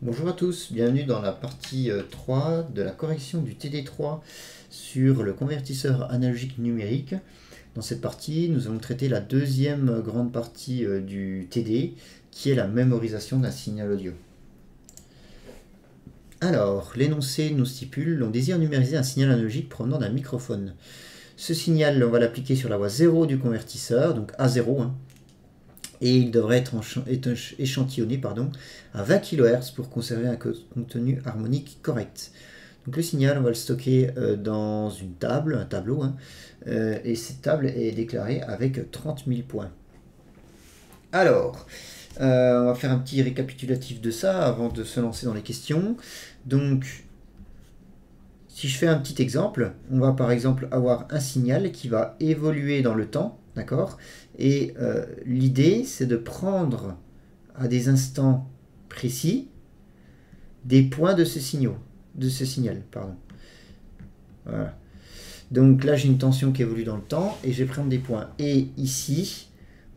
Bonjour à tous, bienvenue dans la partie 3 de la correction du TD3 sur le convertisseur analogique numérique. Dans cette partie, nous allons traiter la deuxième grande partie du TD, qui est la mémorisation d'un signal audio. Alors, l'énoncé nous stipule: on désire numériser un signal analogique provenant d'un microphone. Ce signal, on va l'appliquer sur la voie 0 du convertisseur, donc A0, et il devrait être échantillonné à 20 kHz pour conserver un contenu harmonique correct. Donc le signal, on va le stocker dans une table, un tableau, et cette table est déclarée avec 30 000 points. Alors, on va faire un petit récapitulatif de ça avant de se lancer dans les questions. Donc, si je fais un petit exemple, on va par exemple avoir un signal qui va évoluer dans le temps, d'accord? Et l'idée, c'est de prendre à des instants précis des points de ce signal. Voilà. Donc là, j'ai une tension qui évolue dans le temps et je vais prendre des points. Et ici,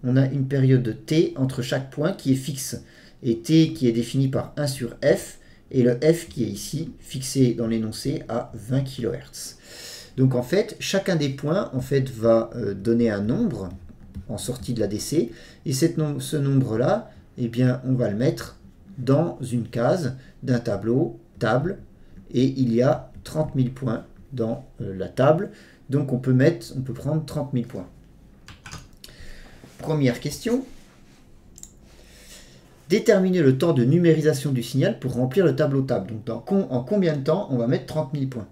on a une période de t entre chaque point qui est fixe. Et t qui est défini par 1 sur f, et le f qui est ici, fixé dans l'énoncé à 20 kHz. Donc en fait, chacun des points va donner un nombre en sortie de l'ADC, et ce nombre-là, eh bien, on va le mettre dans une case d'un tableau, table, et il y a 30 000 points dans la table, donc on peut prendre 30 000 points. Première question. Déterminer le temps de numérisation du signal pour remplir le tableau table. Donc en combien de temps on va mettre 30 000 points?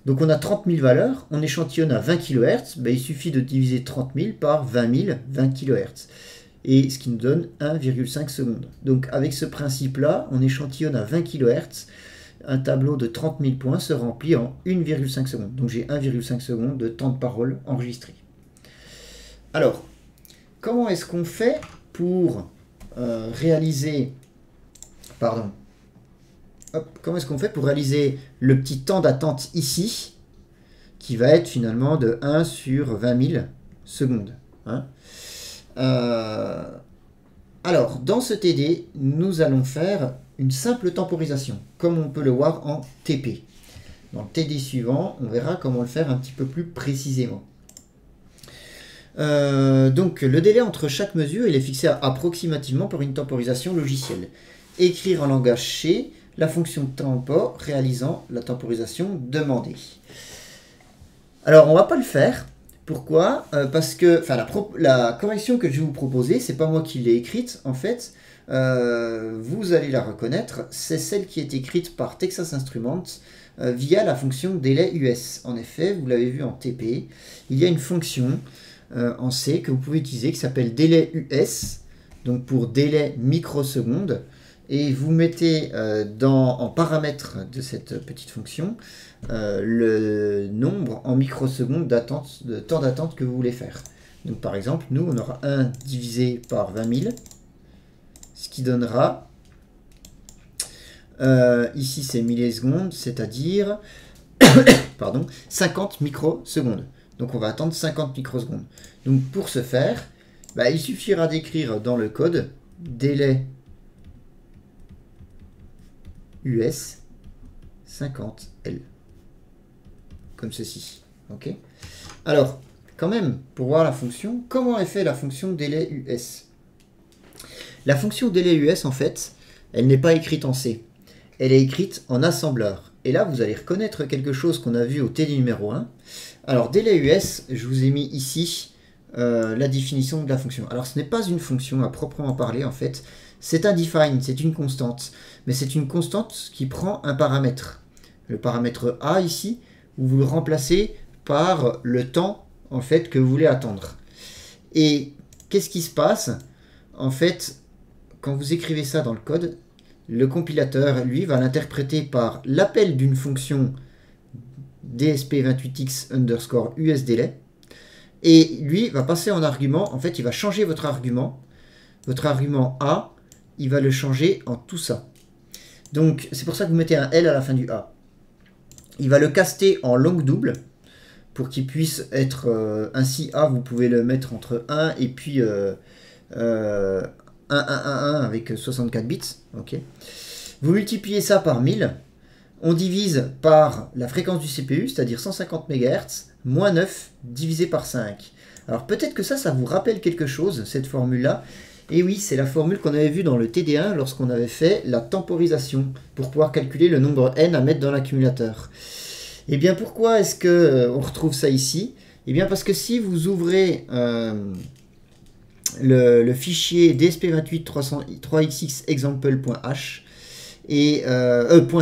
Donc on a 30 000 valeurs, on échantillonne à 20 kHz, il suffit de diviser 30 000 par 20 000, 20 kHz. Et ce qui nous donne 1,5 secondes. Donc avec ce principe-là, on échantillonne à 20 kHz, un tableau de 30 000 points se remplit en 1,5 secondes. Donc j'ai 1,5 secondes de temps de parole enregistré. Alors, comment est-ce qu'on fait pour réaliser... comment est-ce qu'on fait pour réaliser le petit temps d'attente ici, qui va être finalement de 1 sur 20 000 secondes. Alors, dans ce TD, nous allons faire une simple temporisation, comme on peut le voir en TP. Dans le TD suivant, on verra comment le faire un petit peu plus précisément. Donc, le délai entre chaque mesure, il est fixé approximativement par une temporisation logicielle. Écrire en langage C, la fonction tempo réalisant la temporisation demandée. Alors, on ne va pas le faire. Pourquoi? Parce que la correction que je vais vous proposer, c'est pas moi qui l'ai écrite, en fait. Vous allez la reconnaître, c'est celle qui est écrite par Texas Instruments via la fonction délai US. En effet, vous l'avez vu en TP, il y a une fonction en C que vous pouvez utiliser qui s'appelle délai US, donc pour délai microsecondes. Et vous mettez en paramètre de cette petite fonction le nombre en microsecondes de temps d'attente que vous voulez faire. Donc par exemple, nous on aura 1 divisé par 20 000, ce qui donnera, ici c'est millisecondes, c'est-à-dire 50 microsecondes. Donc on va attendre 50 microsecondes. Donc pour ce faire, il suffira d'écrire dans le code délai US 50L. Comme ceci. Ok. Alors, quand même, pour voir la fonction, comment est fait la fonction délai US? La fonction délai US, en fait, elle n'est pas écrite en C. Elle est écrite en assembleur. Et là, vous allez reconnaître quelque chose qu'on a vu au TD numéro 1. Alors, délai US, je vous ai mis ici la définition de la fonction. Alors, ce n'est pas une fonction à proprement parler, en fait. C'est un define, c'est une constante. Mais c'est une constante qui prend un paramètre. Le paramètre A ici, vous le remplacez par le temps en fait que vous voulez attendre. Et qu'est-ce qui se passe? En fait, quand vous écrivez ça dans le code, le compilateur, lui, va l'interpréter par l'appel d'une fonction DSP28X underscore USDelay. Et lui va passer en argument, en fait, il va changer votre argument. Votre argument A, il va le changer en tout ça. Donc, c'est pour ça que vous mettez un L à la fin du A. Il va le caster en longue double pour qu'il puisse être... ainsi, A, vous pouvez le mettre entre 1 et puis 1, 1, 1, 1 avec 64 bits. Ok. Vous multipliez ça par 1000, on divise par la fréquence du CPU, c'est-à-dire 150 MHz, moins 9 divisé par 5. Alors peut-être que ça vous rappelle quelque chose, cette formule-là. Et oui, c'est la formule qu'on avait vue dans le TD1 lorsqu'on avait fait la temporisation pour pouvoir calculer le nombre n à mettre dans l'accumulateur. Et bien pourquoi est-ce qu'on retrouve ça ici? Et bien parce que si vous ouvrez le fichier DSP28 3xx example.h et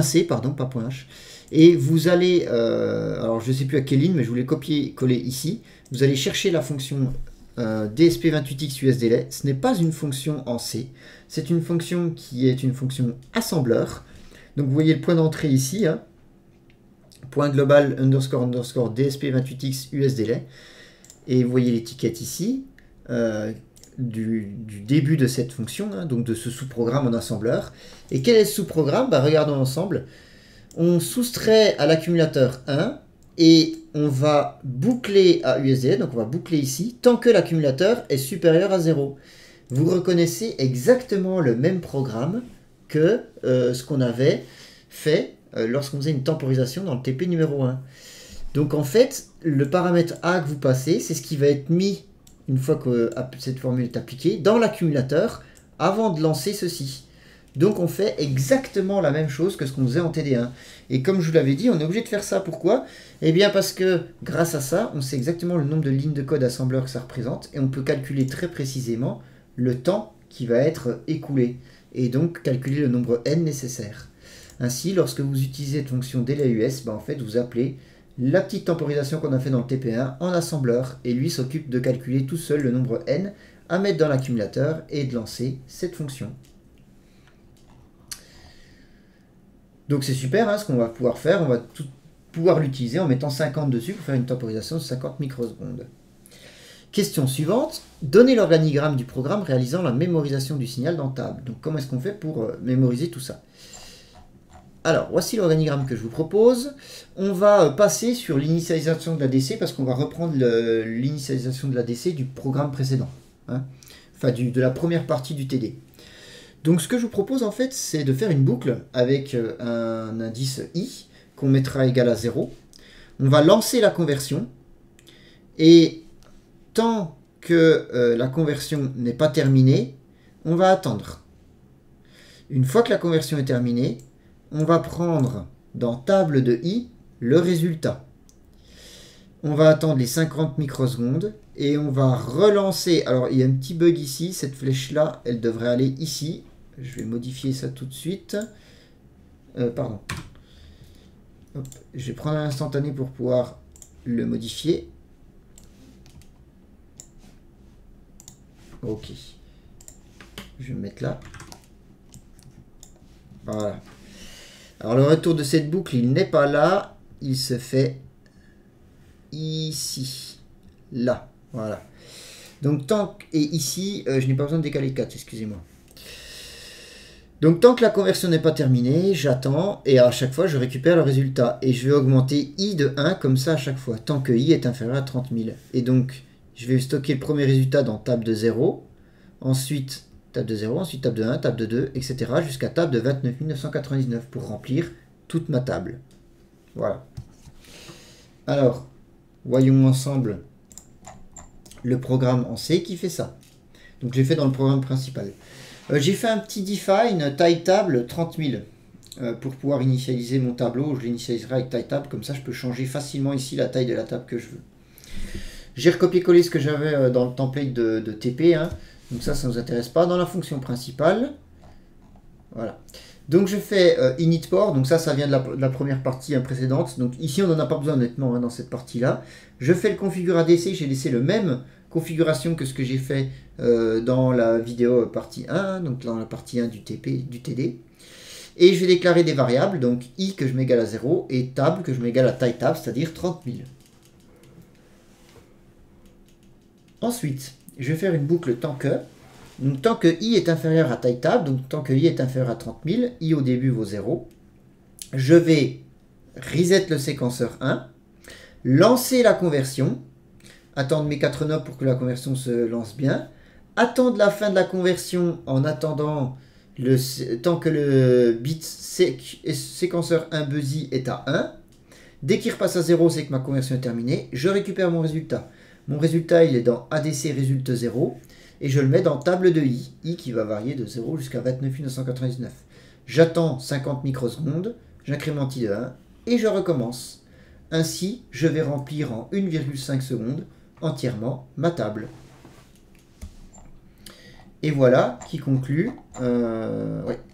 .c, pardon, pas .h, et vous allez, alors je ne sais plus à quelle ligne, mais je voulais copier-coller ici, vous allez chercher la fonction DSP28x USDelay. Ce n'est pas une fonction en C, c'est une fonction qui est une fonction assembleur. Donc vous voyez le point d'entrée ici, hein, point global underscore underscore DSP28x USDelay, et vous voyez l'étiquette ici, du début de cette fonction, hein, donc de ce sous-programme en assembleur. Et quel est ce sous-programme? Regardons ensemble. On soustrait à l'accumulateur 1 et on va boucler à USDLay, donc on va boucler ici, tant que l'accumulateur est supérieur à 0. Vous reconnaissez exactement le même programme que ce qu'on avait fait lorsqu'on faisait une temporisation dans le TP numéro 1. Donc en fait, le paramètre A que vous passez, c'est ce qui va être mis, une fois que cette formule est appliquée, dans l'accumulateur avant de lancer ceci. Donc on fait exactement la même chose que ce qu'on faisait en TD1. Et comme je vous l'avais dit, on est obligé de faire ça. Pourquoi? Eh bien parce que grâce à ça, on sait exactement le nombre de lignes de code assembleur que ça représente et on peut calculer très précisément le temps qui va être écoulé et donc calculer le nombre n nécessaire. Ainsi, lorsque vous utilisez cette fonction DelayUS, en fait vous appelez la petite temporisation qu'on a fait dans le TP1 en assembleur et lui s'occupe de calculer tout seul le nombre n à mettre dans l'accumulateur et de lancer cette fonction. Donc c'est super, hein, ce qu'on va pouvoir faire, on va pouvoir l'utiliser en mettant 50 dessus pour faire une temporisation de 50 microsecondes. Question suivante, donnez l'organigramme du programme réalisant la mémorisation du signal dans table. Donc comment est-ce qu'on fait pour mémoriser tout ça? Alors, voici l'organigramme que je vous propose. On va passer sur l'initialisation de l'ADC parce qu'on va reprendre l'initialisation de l'ADC du programme précédent, hein, enfin de la première partie du TD. Donc ce que je vous propose en fait, c'est de faire une boucle avec un indice i qu'on mettra égal à 0. On va lancer la conversion et tant que la conversion n'est pas terminée, on va attendre. Une fois que la conversion est terminée, on va prendre dans table de i le résultat. On va attendre les 50 microsecondes et on va relancer. Alors il y a un petit bug ici, cette flèche là, elle devrait aller ici. Je vais modifier ça tout de suite. Pardon. Hop. Je vais prendre un instantané pour pouvoir le modifier. Ok. Je vais me mettre là. Voilà. Alors le retour de cette boucle, il n'est pas là. Il se fait ici. Là. Voilà. Donc tant que... Et ici, je n'ai pas besoin de décaler 4, excusez-moi. Donc tant que la conversion n'est pas terminée, j'attends et à chaque fois je récupère le résultat. Et je vais augmenter i de 1 comme ça à chaque fois, tant que i est inférieur à 30 000. Et donc je vais stocker le premier résultat dans table de 0, ensuite table de 0, ensuite table de 1, table de 2, etc. jusqu'à table de 29 999 pour remplir toute ma table. Voilà. Alors, voyons ensemble le programme en C qui fait ça. Donc je l'ai fait dans le programme principal. J'ai fait un petit define taille table 30 000 pour pouvoir initialiser mon tableau. Je l'initialiserai avec taille table, comme ça je peux changer facilement ici la taille de la table que je veux. J'ai recopié-collé ce que j'avais dans le template de TP, hein. Donc ça ne nous intéresse pas. Dans la fonction principale, voilà. Donc je fais init port, donc ça vient de la première partie précédente. Donc ici on n'en a pas besoin honnêtement, hein, dans cette partie-là. Je fais le configure ADC, j'ai laissé le même configuration que ce que j'ai fait dans la vidéo partie 1, donc dans la partie 1 du TD. Et je vais déclarer des variables, donc i que je mets égal à 0 et table que je mets égal à taille table, c'est-à-dire 30 000. Ensuite, je vais faire une boucle tant que i est inférieur à taille table, donc tant que i est inférieur à 30 000, i au début vaut 0. Je vais reset le séquenceur 1, lancer la conversion, attendre mes 4 nopes pour que la conversion se lance bien, attendre la fin de la conversion en attendant tant que le bit séquenceur 1 busy est à 1. Dès qu'il repasse à 0, c'est que ma conversion est terminée. Je récupère mon résultat. Mon résultat, il est dans ADC résulte 0. Et je le mets dans table de i qui va varier de 0 jusqu'à 29 999. J'attends 50 microsecondes, j'incrémente i de 1 et je recommence. Ainsi, je vais remplir en 1,5 secondes entièrement ma table. Et voilà qui conclut,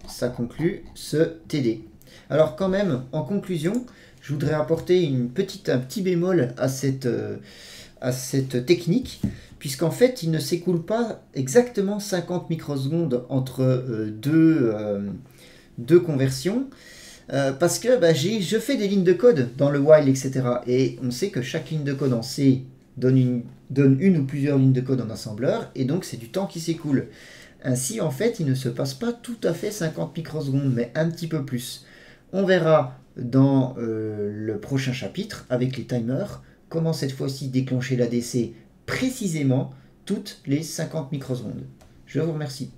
ça conclut ce TD. Alors quand même, en conclusion, je voudrais apporter un petit bémol à cette technique, puisqu'en fait, il ne s'écoule pas exactement 50 microsecondes entre deux conversions, parce que je fais des lignes de code dans le while, etc. Et on sait que chaque ligne de code en C donne une ou plusieurs lignes de code en assembleur, et donc c'est du temps qui s'écoule. Ainsi, en fait, il ne se passe pas tout à fait 50 microsecondes, mais un petit peu plus. On verra dans le prochain chapitre, avec les timers, comment cette fois-ci déclencher l'ADC précisément toutes les 50 microsecondes. Je vous remercie.